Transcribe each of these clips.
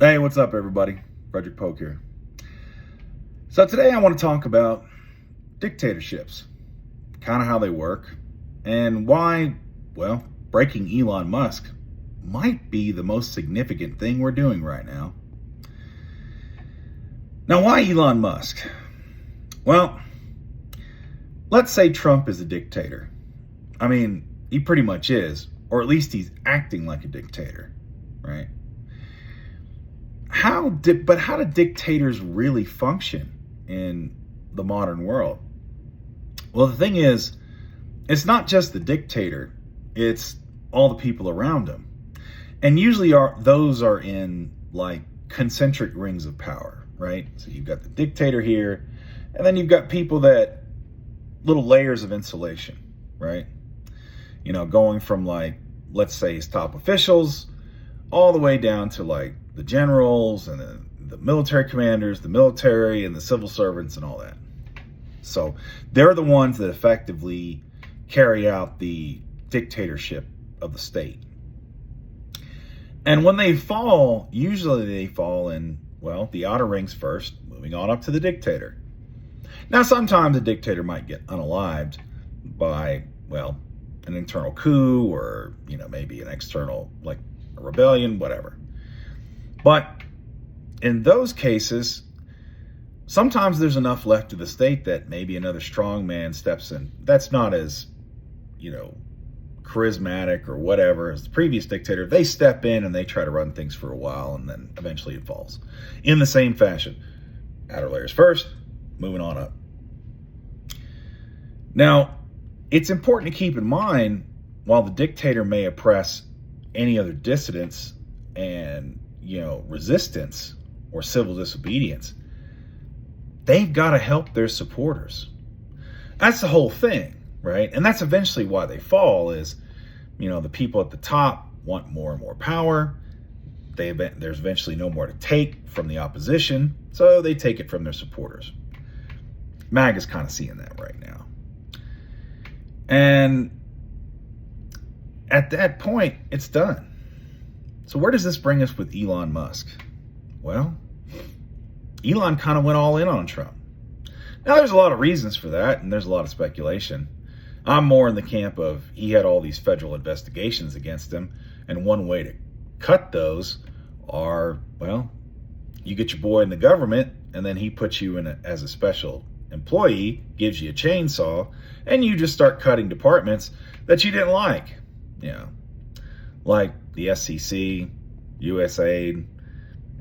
Hey, what's up, everybody? Frederick Polk here. So today I want to talk about dictatorships, kind of how they work, and why, well, breaking Elon Musk might be the most significant thing we're doing right now. Now, why Elon Musk? Well, let's say Trump is a dictator. I mean, he pretty much is, or at least he's acting like a dictator, right? How do dictators really function in the modern world? Well, the thing is, it's not just the dictator, it's all the people around him. And usually those are in like concentric rings of power, right? So you've got the dictator here, and then you've got people that little layers of insulation, right? Going from like, let's say his top officials all the way down to like the generals and the military commanders, the military and the civil servants and all that. So they're the ones that effectively carry out the dictatorship of the state. And when they fall, usually they fall in, well, the outer rings first, moving on up to the dictator. Now, sometimes a dictator might get unalived by, well, an internal coup or, maybe an external, like a rebellion, whatever. But in those cases, sometimes there's enough left of the state that maybe another strong man steps in. That's not as, charismatic or whatever as the previous dictator. They step in and they try to run things for a while, and then eventually it falls. In the same fashion, outer layers first, moving on up. Now, it's important to keep in mind, while the dictator may oppress any other dissidents and, resistance or civil disobedience, they've got to help their supporters. That's the whole thing, right? And that's eventually why they fall is, the people at the top want more and more power. There's eventually no more to take from the opposition, so they take it from their supporters. MAGA's kind of seeing that right now. And at that point, it's done. So where does this bring us with Elon Musk? Well, Elon kind of went all in on Trump. Now, there's a lot of reasons for that, and there's a lot of speculation. I'm more in the camp of he had all these federal investigations against him, and one way to cut those are, well, you get your boy in the government, and then he puts you in as a special employee, gives you a chainsaw, and you just start cutting departments that you didn't like. Like the SEC, USAID,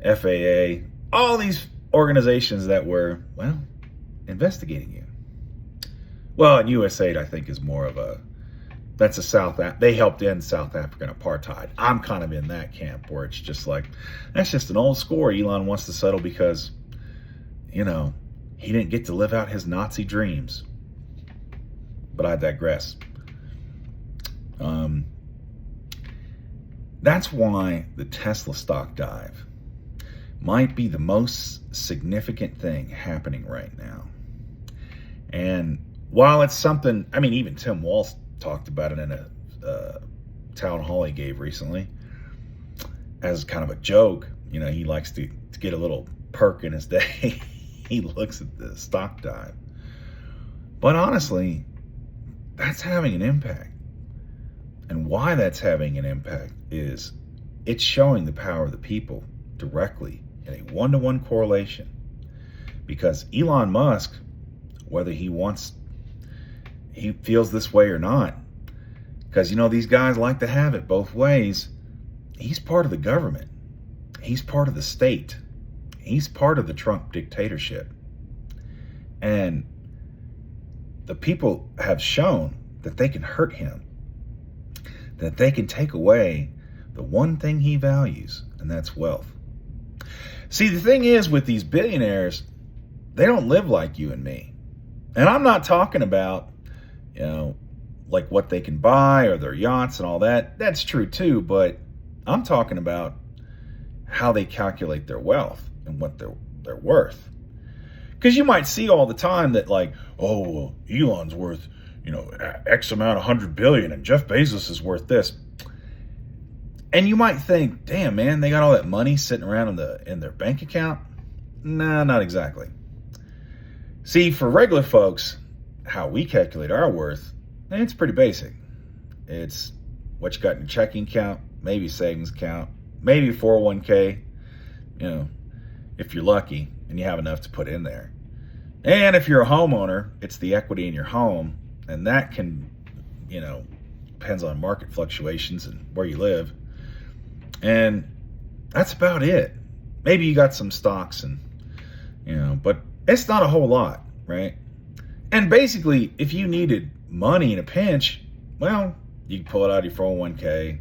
FAA, all these organizations that were, well, investigating you. Well, and USAID, I think, is more of they helped end South African apartheid. I'm kind of in that camp where it's just like, that's just an old score Elon wants to settle because, he didn't get to live out his Nazi dreams. But I digress. That's why the Tesla stock dive might be the most significant thing happening right now. And while it's something, even Tim Walz talked about it in a town hall he gave recently as kind of a joke. He likes to get a little perk in his day. He looks at the stock dive. But honestly, that's having an impact. And why that's having an impact is it's showing the power of the people directly in a one-to-one correlation. Because Elon Musk, whether he feels this way or not, because, these guys like to have it both ways, he's part of the government. He's part of the state. He's part of the Trump dictatorship. And the people have shown that they can hurt him, that they can take away the one thing he values, and that's wealth. See, the thing is with these billionaires, they don't live like you and me. And I'm not talking about, like what they can buy or their yachts and all that. That's true too, but I'm talking about how they calculate their wealth and what they're worth. Because you might see all the time that like, oh, well, Elon's worth, X amount, 100 billion, and Jeff Bezos is worth this. And you might think, damn, man, they got all that money sitting around in their bank account. Nah, not exactly. See, for regular folks, how we calculate our worth, it's pretty basic. It's what you got in your checking account, maybe savings account, maybe 401k, if you're lucky and you have enough to put in there. And if you're a homeowner, it's the equity in your home, and that can, depends on market fluctuations and where you live. And that's about it. Maybe you got some stocks but it's not a whole lot, right? And basically, if you needed money in a pinch, well, you can pull it out of your 401k.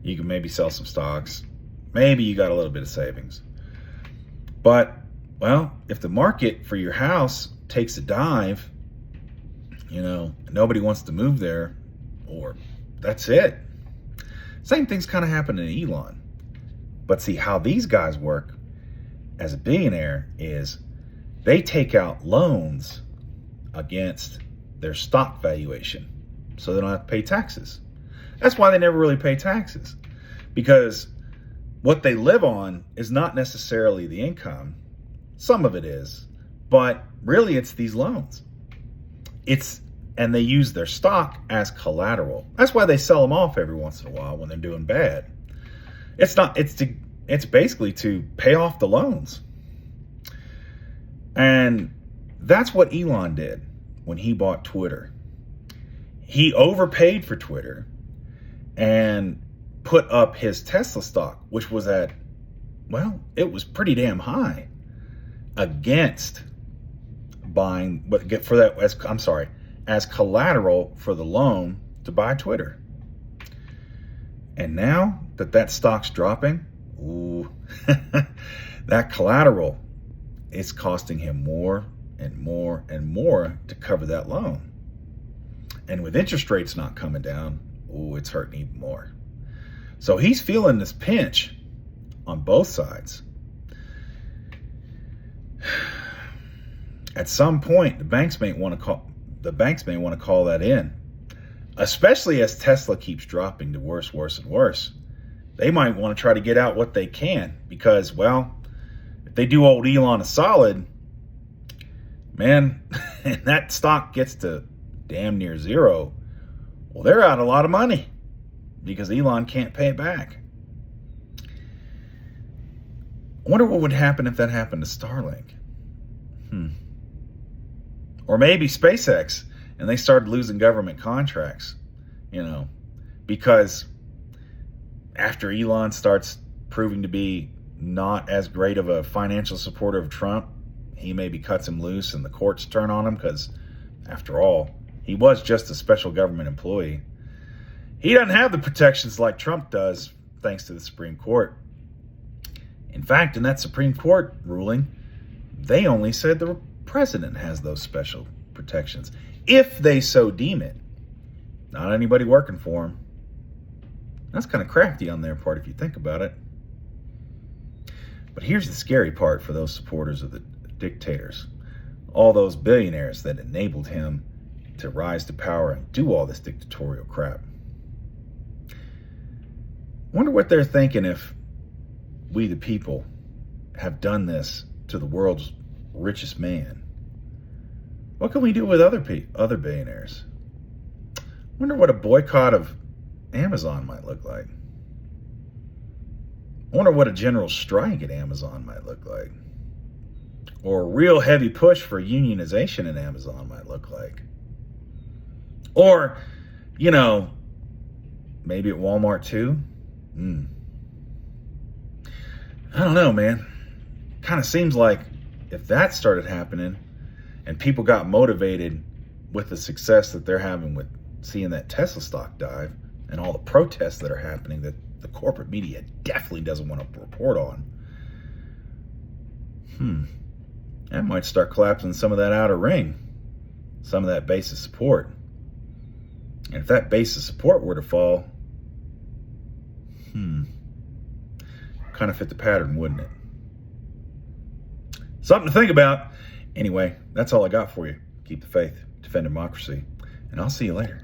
You can maybe sell some stocks. Maybe you got a little bit of savings. But, well, if the market for your house takes a dive, nobody wants to move there, or that's it. Same thing's kind of happening to Elon. But see, how these guys work as a billionaire is they take out loans against their stock valuation so they don't have to pay taxes. That's why they never really pay taxes, because what they live on is not necessarily the income. Some of it is, but really it's these loans. And they use their stock as collateral. That's why they sell them off every once in a while when they're doing bad. It's basically to pay off the loans. And that's what Elon did when he bought Twitter. He overpaid for Twitter and put up his Tesla stock, which was it was pretty damn high, against buying, as collateral for the loan to buy Twitter. And now that stock's dropping, that collateral is costing him more and more and more to cover that loan. And with interest rates not coming down, it's hurting even more. So he's feeling this pinch on both sides. At some point, the banks may want to call that in, especially as Tesla keeps dropping to worse and worse. They might want to try to get out what they can, because, well, if they do old Elon a solid, man, and that stock gets to damn near zero, well, they're out a lot of money because Elon can't pay it back. I wonder what would happen if that happened to Starlink. Or maybe SpaceX, and they started losing government contracts, because after Elon starts proving to be not as great of a financial supporter of Trump, he maybe cuts him loose and the courts turn on him, because after all, he was just a special government employee. He doesn't have the protections like Trump does, thanks to the Supreme Court. In fact, in that Supreme Court ruling, they only said the president has those special protections, if they so deem it. Not anybody working for him. That's kind of crafty on their part if you think about it. But here's the scary part for those supporters of the dictators. All those billionaires that enabled him to rise to power and do all this dictatorial crap. Wonder what they're thinking if we, the people, have done this to the world's richest man. What can we do with other billionaires? Wonder what a boycott of Amazon might look like. I wonder what a general strike at Amazon might look like. Or a real heavy push for unionization in Amazon might look like. Or, maybe at Walmart too. I don't know, man. Kind of seems like if that started happening and people got motivated with the success that they're having with seeing that Tesla stock dive and all the protests that are happening that the corporate media definitely doesn't want to report on, that might start collapsing some of that outer ring, some of that base of support. And if that base of support were to fall, kind of fit the pattern, wouldn't it? Something to think about. Anyway, that's all I got for you. Keep the faith, defend democracy, and I'll see you later.